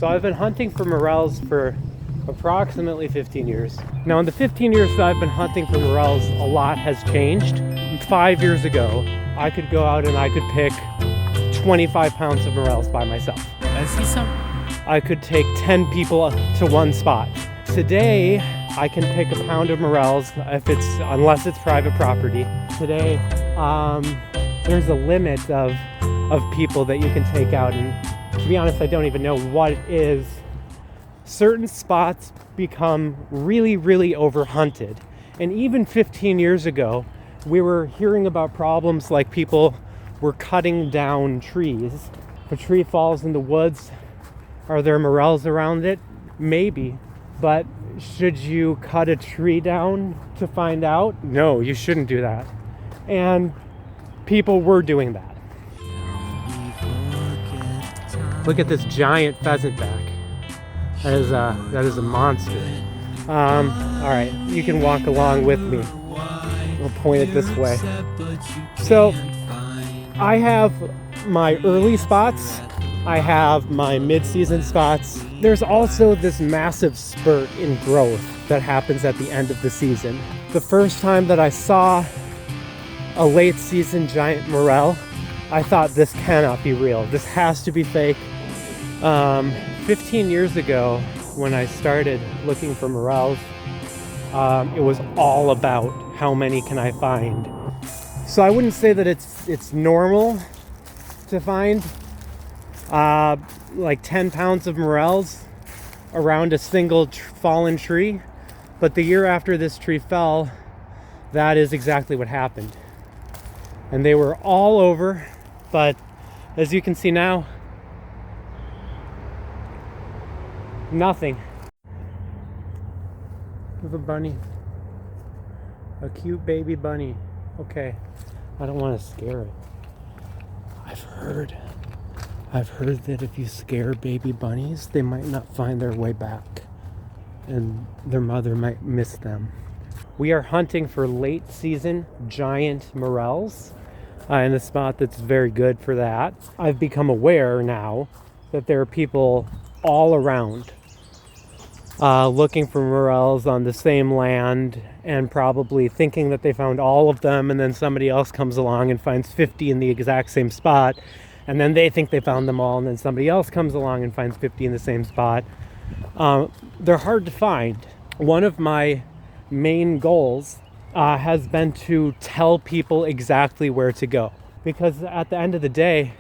So I've been hunting for morels for approximately 15 years. Now in the 15 years that I've been hunting for morels, a lot has changed. 5 years ago, I could go out and I could pick 25 pounds of morels by myself. I see some. I could take 10 people to one spot. Today, I can pick a pound of morels unless it's private property. Today, there's a limit of people that you can take out, and to be honest, I don't even know what it is. Certain spots become really, really overhunted. And even 15 years ago, we were hearing about problems like people were cutting down trees. If a tree falls in the woods, are there morels around it? Maybe. But should you cut a tree down to find out? No, you shouldn't do that. And people were doing that. Look at this giant pheasant back. That is a monster. All right, you can walk along with me. I'll point it this way. So I have my early spots. I have my mid-season spots. There's also this massive spurt in growth that happens at the end of the season. The first time that I saw a late season giant morel, I thought this cannot be real. This has to be fake. 15 years ago, when I started looking for morels, it was all about how many can I find. So I wouldn't say that it's normal to find like 10 pounds of morels around a single fallen tree, but the year after this tree fell, that is exactly what happened. And they were all over, but as you can see now, nothing. There's a bunny. A cute baby bunny. Okay, I don't want to scare it. I've heard that if you scare baby bunnies, they might not find their way back, and their mother might miss them. We are hunting for late season giant morels in a spot that's very good for that. I've become aware now that there are people all around looking for morels on the same land and probably thinking that they found all of them, and then somebody else comes along and finds 50 in the exact same spot, and then they think they found them all, and then somebody else comes along and finds 50 in the same spot. They're hard to find. One of my main goals has been to tell people exactly where to go, because at the end of the day,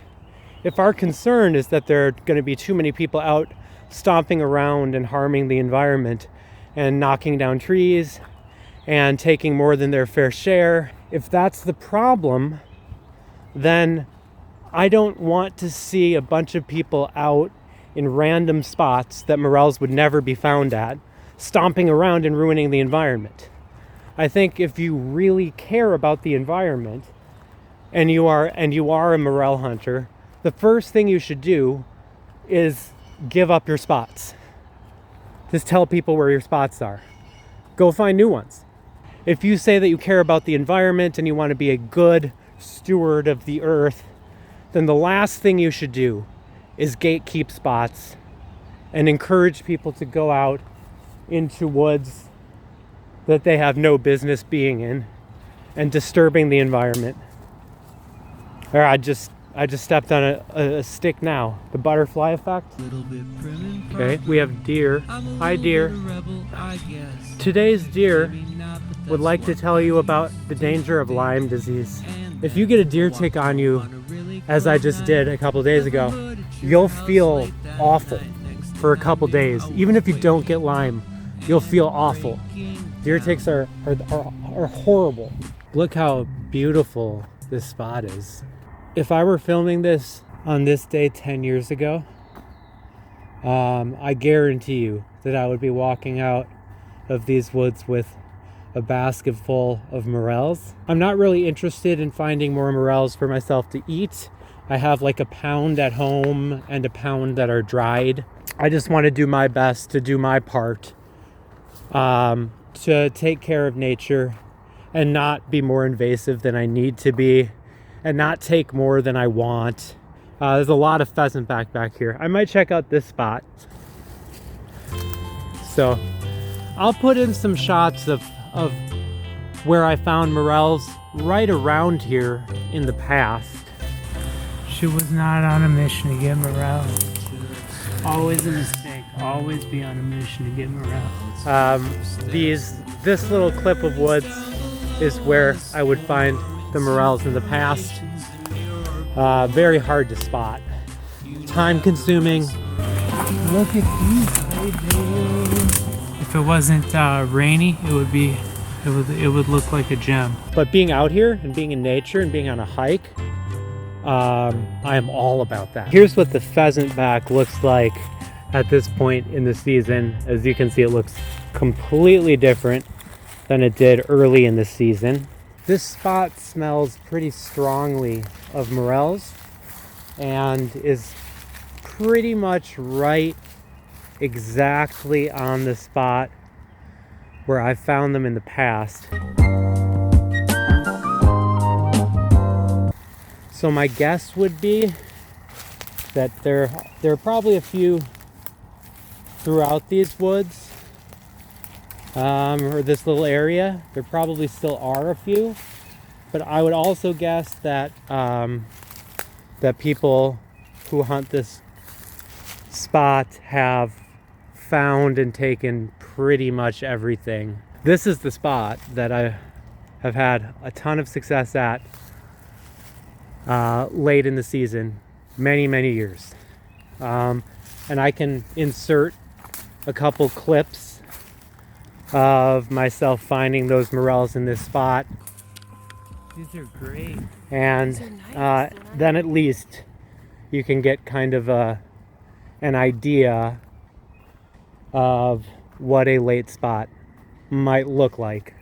if our concern is that there are going to be too many people out stomping around and harming the environment and knocking down trees and taking more than their fair share, if that's the problem, then I don't want to see a bunch of people out in random spots that morels would never be found at, stomping around and ruining the environment. I think if you really care about the environment and you are a morel hunter, the first thing you should do is give up your spots. Just tell people where your spots are. Go find new ones. If you say that you care about the environment and you want to be a good steward of the earth, then the last thing you should do is gatekeep spots and encourage people to go out into woods that they have no business being in and disturbing the environment. Or I just stepped on a stick now. The butterfly effect. Okay, we have deer. Hi deer. Today's deer would like to tell you about the danger of Lyme disease. If you get a deer tick on you, as I just did a couple days ago, you'll feel awful for a couple days. Even if you don't get Lyme, you'll feel awful. Deer ticks are horrible. Look how beautiful this spot is. If I were filming this on this day 10 years ago, I guarantee you that I would be walking out of these woods with a basket full of morels. I'm not really interested in finding more morels for myself to eat. I have like a pound at home and a pound that are dried. I just want to do my best to do my part to take care of nature and not be more invasive than I need to be and not take more than I want. There's a lot of pheasant back here. I might check out this spot. So I'll put in some shots of where I found morels right around here in the past. She was not on a mission to get morels. Always a mistake. Always be on a mission to get morels. This little clip of woods is where I would find the morels in the past. Very hard to spot. Time consuming. Look at these pages. If it wasn't rainy, it would look like a gem. But being out here and being in nature and being on a hike, I am all about that. Here's what the pheasant back looks like at this point in the season. As you can see, it looks completely different than it did early in the season. This spot smells pretty strongly of morels and is pretty much right exactly on the spot where I found them in the past. So my guess would be that there are probably a few throughout these woods, or this little area. There probably still are a few, but I would also guess that that people who hunt this spot have found and taken pretty much everything. This is the spot that I have had a ton of success at late in the season, many years. And I can insert a couple clips of myself finding those morels in this spot. These are great. And then at least you can get kind of an idea of what a late spot might look like.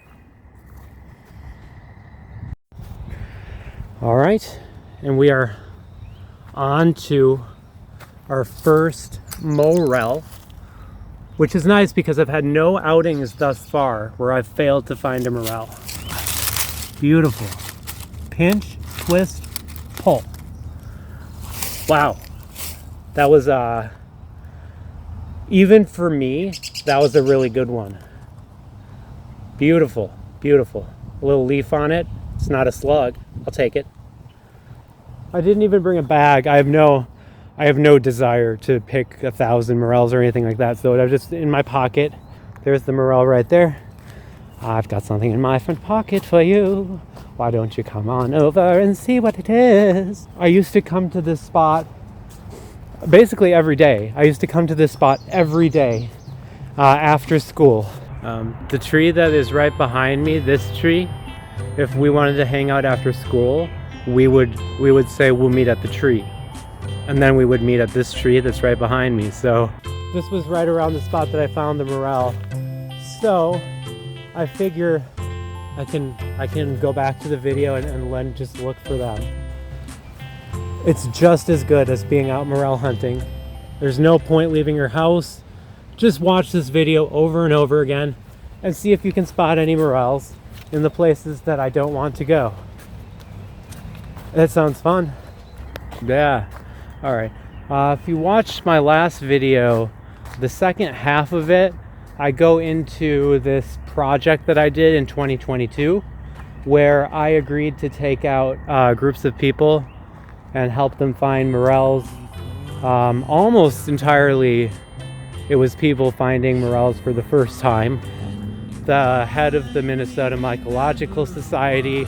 All right, and we are on to our first morel, which is nice because I've had no outings thus far where I've failed to find a morel. Beautiful. Pinch, twist, pull. Wow. That was, even for me, that was a really good one. Beautiful, beautiful. A little leaf on it. It's not a slug. I'll take it. I didn't even bring a bag. I have no desire to pick 1,000 morels or anything like that. So I'm just in my pocket. There's the morel right there. I've got something in my front pocket for you. Why don't you come on over and see what it is? I used to come to this spot basically every day. I used to come to this spot every day after school. The tree that is right behind me, this tree, if we wanted to hang out after school, we would say we'll meet at the tree. And then we would meet at this tree that's right behind me. So this was right around the spot that I found the morel. So I figure I can go back to the video and then just look for them. It's just as good as being out morel hunting. There's no point leaving your house. Just watch this video over and over again and see if you can spot any morels in the places that I don't want to go. That sounds fun. Yeah. All right. If you watched my last video, the second half of it, I go into this project that I did in 2022 where I agreed to take out groups of people and help them find morels. Almost entirely it was people finding morels for the first time. The head of the Minnesota Mycological Society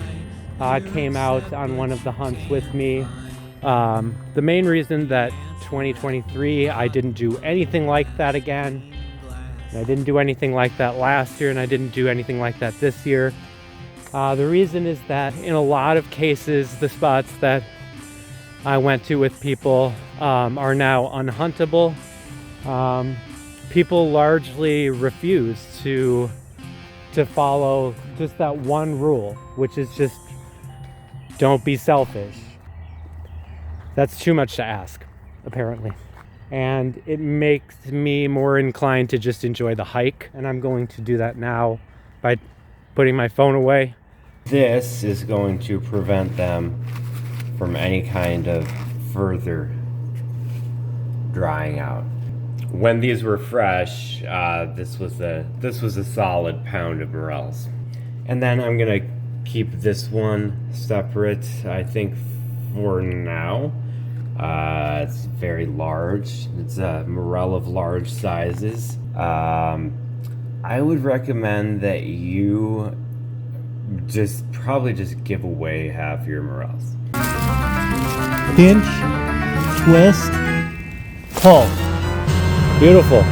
came out on one of the hunts with me. The main reason that 2023 I didn't do anything like that again, and I didn't do anything like that last year, and I didn't do anything like that this year. The reason is that in a lot of cases, the spots that I went to with people are now unhuntable. People largely refuse to follow just that one rule, which is just don't be selfish. That's too much to ask, apparently. And it makes me more inclined to just enjoy the hike. And I'm going to do that now by putting my phone away. This is going to prevent them from any kind of further drying out. When these were fresh, this was a solid pound of morels. And then I'm gonna keep this one separate, I think, for now. It's very large. It's a morel of large sizes. I would recommend that you probably just give away half your morels. Pinch, twist, pull. Beautiful.